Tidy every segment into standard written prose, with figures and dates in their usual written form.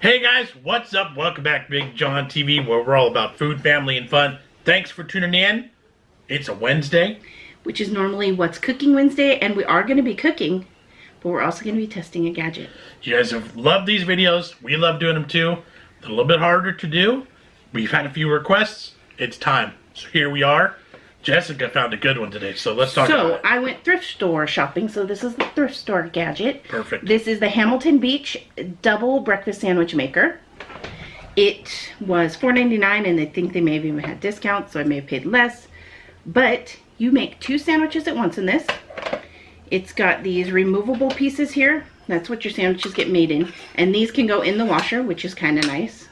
Hey guys, what's up? Welcome back to BigJon TV, where we're all about food, family, and fun. Thanks for tuning in. It's a Wednesday. Which is normally What's Cooking Wednesday, and we are going to be cooking, but we're also going to be testing a gadget. You guys have loved these videos. We love doing them too. They're a little bit harder to do. We've had a few requests. It's time. So here we are. Jessica found a good one today, so let's talk about it. So, I went thrift store shopping, so this is the thrift store gadget. Perfect. This is the Hamilton Beach double breakfast sandwich maker. It was $4.99, and I think they may have even had discounts, so I may have paid less. But you make 2 sandwiches at once in this. It's got these removable pieces here. That's what your sandwiches get made in. And these can go in the washer, which is kind of nice.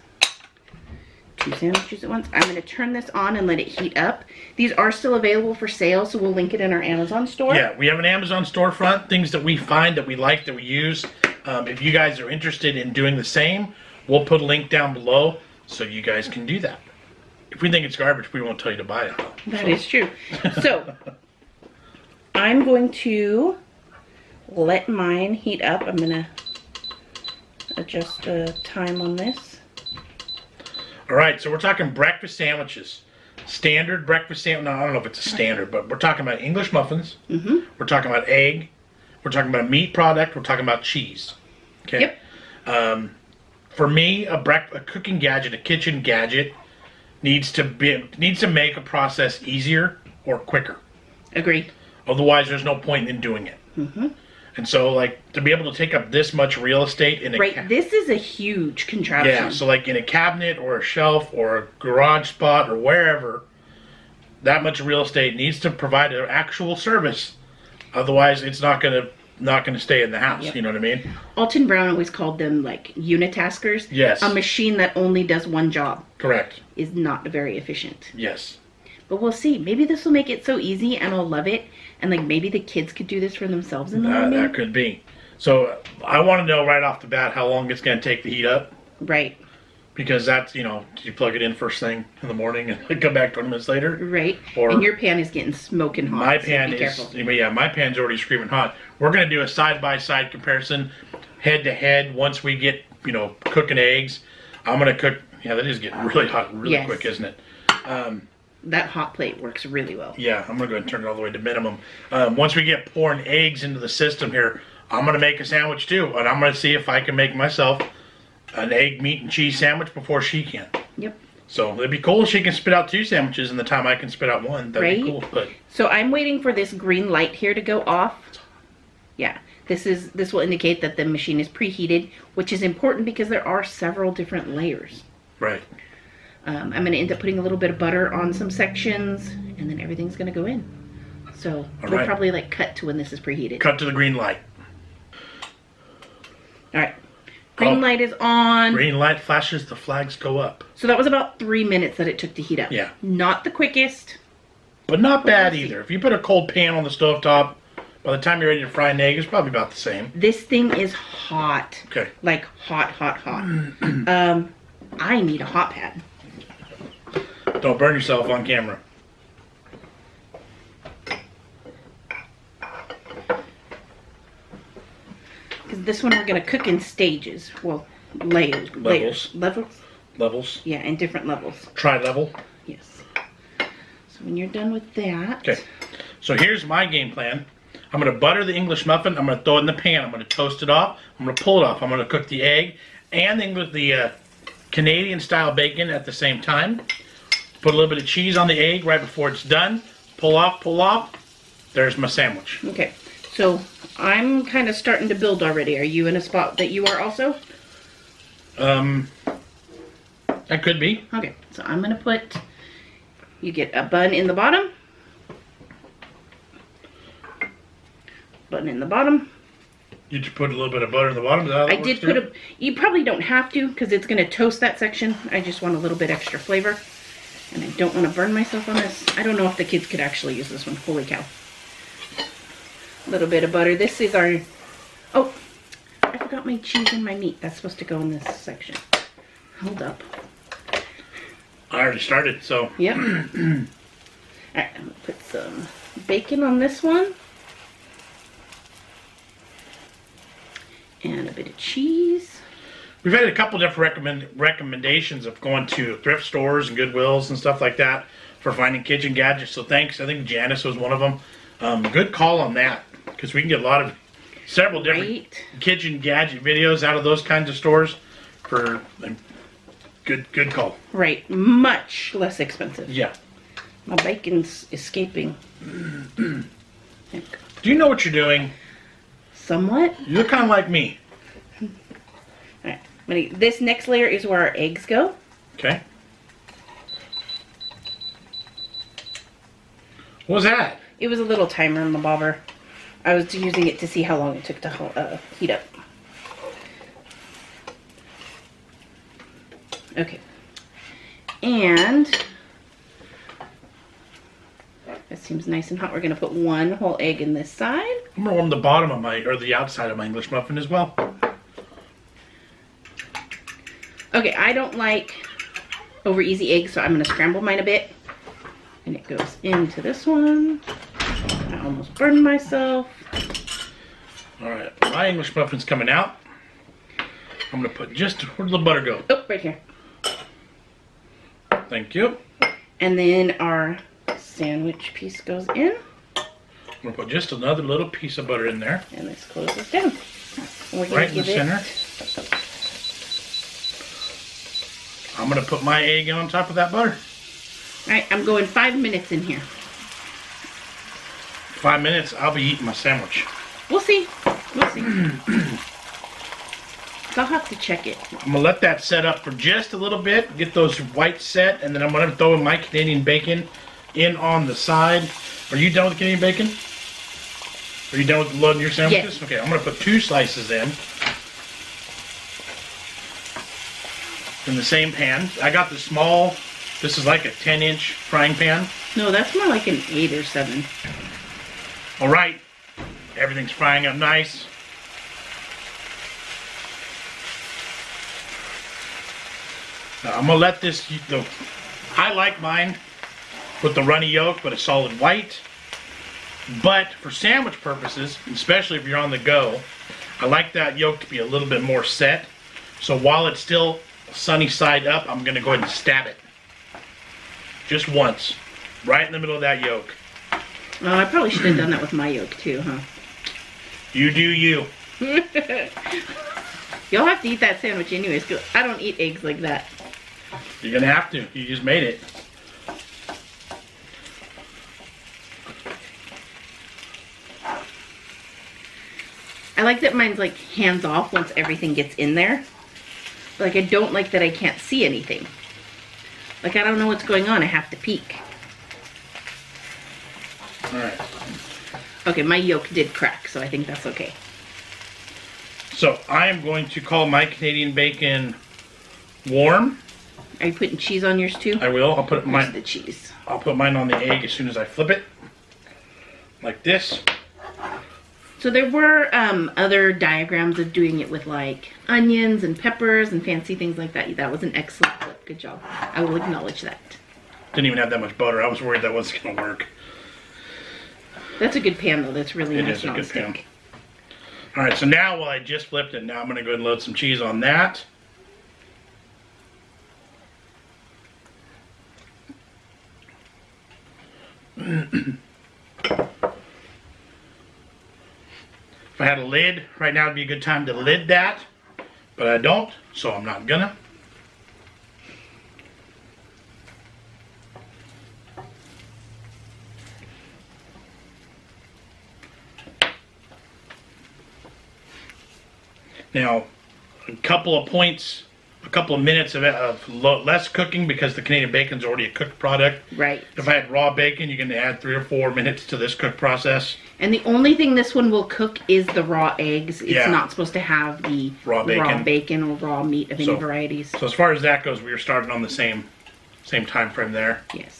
2 sandwiches at once. I'm going to turn this on and let it heat up. These are still available for sale, so we'll link it in our Amazon store. Yeah, we have an Amazon storefront, things that we find that we like, that we use. If you guys are interested in doing the same, we'll put a link down below so you guys can do that. If we think it's garbage, we won't tell you to buy it. That is true. So, I'm going to let mine heat up. I'm going to adjust the time on this. Alright, so we're talking breakfast sandwiches. Standard breakfast sandwich. No, I don't know if it's a standard, but we're talking about English muffins. We're talking about egg. We're talking about a meat product. We're talking about cheese. Okay? Yep. For me, a cooking gadget, a kitchen gadget, needs to make a process easier or quicker. Agreed. Otherwise, there's no point in doing it. And so, like, to be able to take up this much real estate in a this is a huge contraption. Yeah, so like in a cabinet or a shelf or a garage spot or wherever, that much real estate needs to provide an actual service. Otherwise, it's not gonna stay in the house. Yep. You know what I mean? Alton Brown always called them like unitaskers. Yes. A machine that only does one job. Correct. Is not very efficient. Yes. But we'll see. Maybe this will make it so easy and I'll love it. And like maybe the kids could do this for themselves in the morning. That could be. So I want to know right off the bat how long it's going to take to heat up. Right. Because that's, you plug it in first thing in the morning and come back 20 minutes later. Right. Or and your pan is getting smoking hot. My pan my pan's already screaming hot. We're going to do a side-by-side comparison, head-to-head, once we get, cooking eggs. I'm going to cook. Yeah, that is getting really hot really quick, isn't it? That hot plate works really well. Yeah, I'm going to go ahead and turn it all the way to minimum. Once we get pouring eggs into the system here, I'm going to make a sandwich too. And I'm going to see if I can make myself an egg, meat, and cheese sandwich before she can. Yep. So it'd be cool if she can spit out 2 sandwiches in the time I can spit out 1. That'd be cool. But so I'm waiting for this green light here to go off. Yeah. This will indicate that the machine is preheated, which is important because there are several different layers. Right. I'm going to end up putting a little bit of butter on some sections, and then everything's going to go in. So we'll probably like cut to when this is preheated. Cut to the green light. All right. Green light is on. Green light flashes, the flags go up. So that was about 3 minutes that it took to heat up. Yeah. Not the quickest. But not bad either. If you put a cold pan on the stovetop, by the time you're ready to fry an egg, it's probably about the same. This thing is hot. Okay. Like hot, hot, hot. I need a hot pad. Don't burn yourself on camera. Because this one we're going to cook in stages. Well, Levels. Levels? Yeah, in different levels. Tri-level. Yes. So when you're done with that... Okay. So here's my game plan. I'm going to butter the English muffin. I'm going to throw it in the pan. I'm going to toast it off. I'm going to pull it off. I'm going to cook the egg and the Canadian-style bacon at the same time. Put a little bit of cheese on the egg right before it's done. Pull off, pull off. There's my sandwich. Okay, so I'm kind of starting to build already. Are you in a spot that you are also? That could be. Okay, so I'm going to put, you get a bun in the bottom. Bun in the bottom. You just put a little bit of butter in the bottom? I did put you probably don't have to because it's going to toast that section. I just want a little bit extra flavor. And I don't want to burn myself on this. I don't know if the kids could actually use this one. Holy cow. A little bit of butter. This is our... Oh, I forgot my cheese and my meat. That's supposed to go in this section. Hold up. I already started, so... Yep. Alright, I'm going to put some bacon on this one. And a bit of cheese. We've had a couple different recommendations of going to thrift stores and Goodwills and stuff like that for finding kitchen gadgets. So thanks. I think Janice was one of them. Good call on that, because we can get several different kitchen gadget videos out of those kinds of stores for good call. Right, much less expensive. Yeah. My bacon's escaping. Do you know what you're doing? Somewhat. You look kind of like me. All right. This next layer is where our eggs go. Okay. What was that? It was a little timer in the bobber. I was using it to see how long it took to heat up. Okay. And that seems nice and hot. We're going to put one whole egg in this side. I'm going to warm the bottom of the outside of my English muffin as well. Okay, I don't like over easy eggs, so I'm going to scramble mine a bit. And it goes into this one. I almost burned myself. Alright, my English muffin's coming out. I'm going to put where'd the butter go? Oh, right here. Thank you. And then our sandwich piece goes in. I'm going to put just another little piece of butter in there. And this closes down. And we're Right in the center. I'm going to put my egg in on top of that butter. Alright, I'm going 5 minutes in here. 5 minutes, I'll be eating my sandwich. We'll see. We'll see. I'll have to check it. I'm going to let that set up for just a little bit, get those whites set, and then I'm going to throw in my Canadian bacon in on the side. Are you done with Canadian bacon? Are you done with loading your sandwiches? Yes. Okay, I'm going to put 2 slices in the same pan. I got the small, this is like a 10-inch frying pan. No, that's more like an 8 or 7. All right, everything's frying up nice. Now, I'm gonna let this, I like mine with the runny yolk but a solid white. But for sandwich purposes, especially if you're on the go, I like that yolk to be a little bit more set. So while it's still sunny side up, I'm gonna go ahead and stab it. Just once, right in the middle of that yolk. Oh, I probably should have done that with my yolk too, huh? You do you. You'll have to eat that sandwich anyways, because I don't eat eggs like that. You're gonna have to. You just made it. I like that mine's like hands off once everything gets in there. But like I don't like that I can't see anything. Like I don't know what's going on. I have to peek. Alright. Okay, my yolk did crack, so I think that's okay. So I am going to call my Canadian bacon warm. Are you putting cheese on yours too? I will. I'll put Where's mine. the cheese? I'll put mine on the egg as soon as I flip it, like this. So there were other diagrams of doing it with like onions and peppers and fancy things like that. That was an excellent clip. Good job. I will acknowledge that. Didn't even have that much butter. I was worried that wasn't gonna work. That's a good pan though. That's really It nice is a good pan. nonstick. All right. So now, while I just flipped it, now I'm gonna go ahead and load some cheese on that. If I had a lid, right now would be a good time to lid that, but I don't, so I'm not gonna. Now, a couple of minutes of less cooking because the Canadian bacon's already a cooked product. Right. If I had raw bacon, you're going to add 3 or 4 minutes to this cook process. And the only thing this one will cook is the raw eggs. It's Yeah. not supposed to have the Raw bacon. or raw meat of any varieties. So as far as that goes, we were starting on the same time frame there. Yes.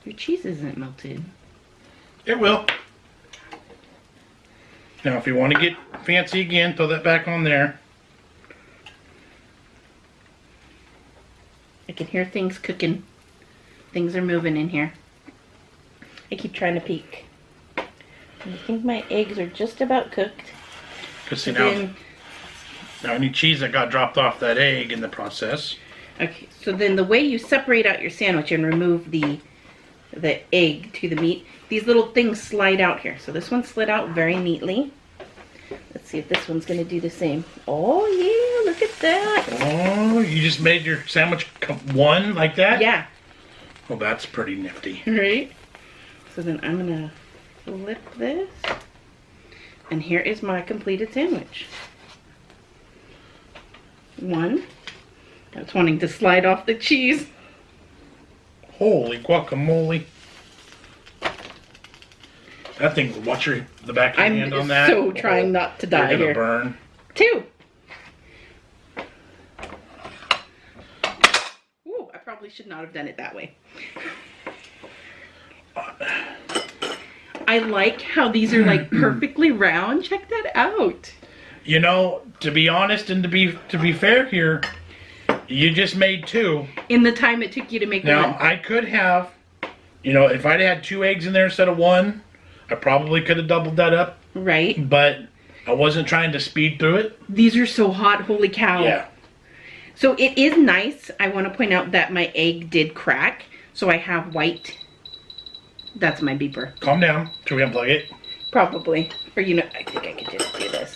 Your cheese isn't melted. It will. Now, if you want to get fancy again, throw that back on there. I can hear things cooking. Things are moving in here. I keep trying to peek. And I think my eggs are just about cooked. Because see now any cheese that got dropped off that egg in the process. Okay, so then the way you separate out your sandwich and remove the egg to the meat, these little things slide out here. So this one slid out very neatly. Let's see if this one's going to do the same. Oh yeah, look at that. Oh, you just made your sandwich one like that? Yeah. Well, that's pretty nifty. Right? So then I'm going to flip this. And here is my completed sandwich. One. That's wanting to slide off the cheese. Holy guacamole. That thing, watch the back of your hand on that. I'm so trying not to die You're here. gonna burn. Two. Ooh, I probably should not have done it that way. I like how these are like perfectly round. Check that out. You know, to be honest and to be fair here, you just made two. In the time it took you to make Now, one. I could have, you know, if I'd had 2 eggs in there instead of 1, I probably could have doubled that up. Right. But I wasn't trying to speed through it. These are so hot. Holy cow. Yeah. So it is nice. I want to point out that my egg did crack. So I have white. That's my beeper. Calm down. Should we unplug it? Probably. Or, you know, I think I could just do this.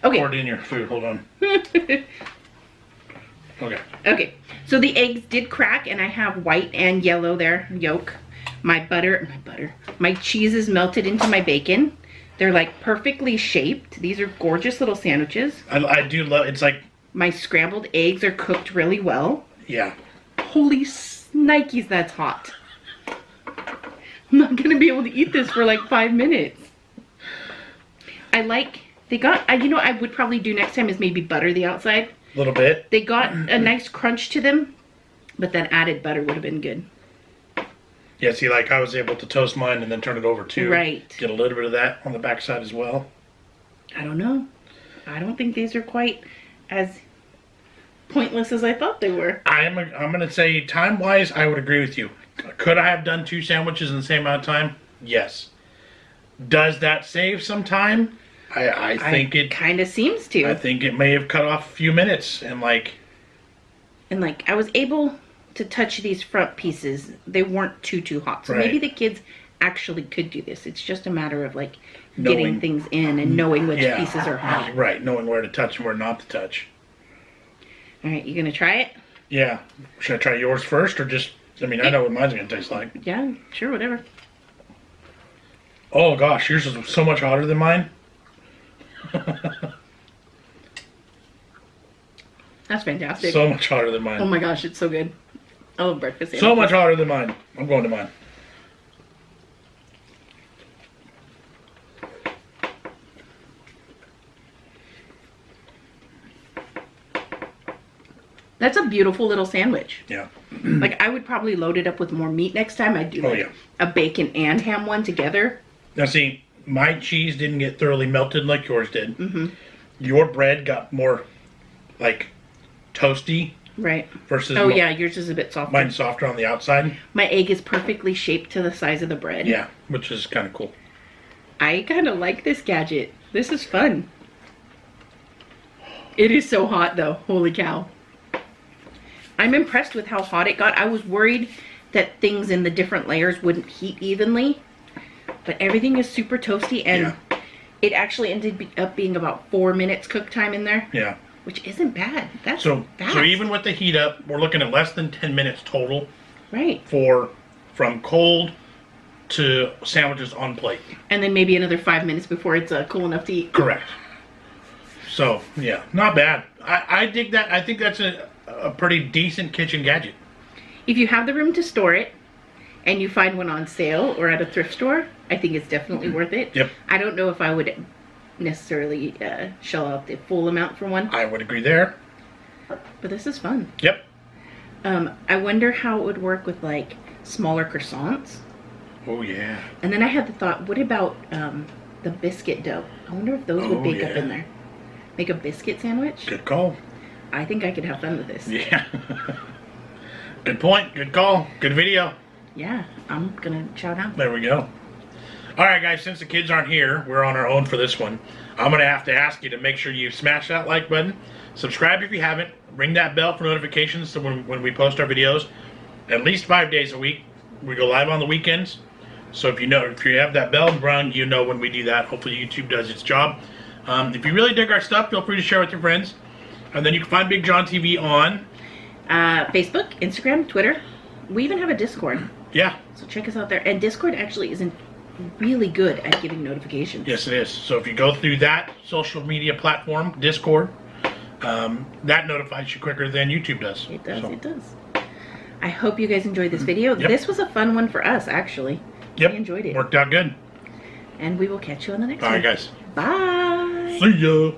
Okay. Pour it in your food. Hold on. Okay. Okay. So the eggs did crack, and I have white and yellow there, yolk. My cheese is melted into my bacon. They're like perfectly shaped. These are gorgeous little sandwiches. I do love, it's like. My scrambled eggs are cooked really well. Yeah. Holy snikes, that's hot. I'm not going to be able to eat this for like 5 minutes. They got, you know what I would probably do next time is maybe butter the outside. A little bit. They got a nice crunch to them, but that added butter would have been good. Yeah, see, like I was able to toast mine and then turn it over too. Right. Get a little bit of that on the backside as well. I don't know. I don't think these are quite as pointless as I thought they were. I'm going to say time-wise, I would agree with you. Could I have done 2 sandwiches in the same amount of time? Yes. Does that save some time? I think it kind of seems to. I think it may have cut off a few minutes and like I was able to touch these front pieces. They weren't too hot. So right. maybe the kids actually could do this. It's just a matter of like getting things in and knowing which pieces are hot. Right, knowing where to touch and where not to touch. All right, you gonna try it? Yeah. Should I try yours first or just? I mean, I know what mine's gonna taste like. Yeah, sure, whatever. Oh gosh, yours is so much hotter than mine. That's fantastic. So much hotter than mine. Oh my gosh, it's so good. I love breakfast sandwiches. So much hotter than mine. I'm going to mine. That's a beautiful little sandwich. Yeah. Like I would probably load it up with more meat next time. I'd do like a bacon and ham one together. Now see, my cheese didn't get thoroughly melted like yours did. Mm-hmm. Your bread got more like toasty. Right. Versus yeah, yours is a bit softer. Mine's softer on the outside. My egg is perfectly shaped to the size of the bread. Yeah, which is kind of cool. I kind of like this gadget. This is fun. It is so hot though. Holy cow. I'm impressed with how hot it got. I was worried that things in the different layers wouldn't heat evenly. But everything is super toasty and it actually ended up being about 4 minutes cook time in there. Yeah. Which isn't bad. That's so fast. So even with the heat up, we're looking at less than 10 minutes total. Right. From cold to sandwiches on plate. And then maybe another 5 minutes before it's cool enough to eat. Correct. So, yeah, not bad. I dig that. I think that's a pretty decent kitchen gadget. If you have the room to store it and you find one on sale or at a thrift store, I think it's definitely worth it. Yep. I don't know if I would necessarily shell out the full amount for one. I would agree there. But this is fun. Yep. I wonder how it would work with like smaller croissants. Oh, yeah. And then I had the thought, what about the biscuit dough? I wonder if those would bake up in there. Make a biscuit sandwich? Good call. I think I could have fun with this. Yeah. Good point. Good call. Good video. yeah, I'm gonna chow down. There we go. All right, guys, since the kids aren't here, we're on our own for this one. I'm going to have to ask you to make sure you smash that like button. Subscribe if you haven't. Ring that bell for notifications so when we post our videos. At least 5 days a week. We go live on the weekends. So if you have that bell rung, you know when we do that. Hopefully YouTube does its job. If you really dig our stuff, feel free to share with your friends. And then you can find BigJon TV on Facebook, Instagram, Twitter. We even have a Discord. Yeah. So check us out there. And Discord actually isn't really good at giving notifications. Yes, it is. So if you go through that social media platform, Discord, that notifies you quicker than YouTube does. It does, it does. I hope you guys enjoyed this video. Yep. This was a fun one for us, actually. Yep. We enjoyed it. Worked out good. And we will catch you on the next All one. right, guys. Bye. See ya.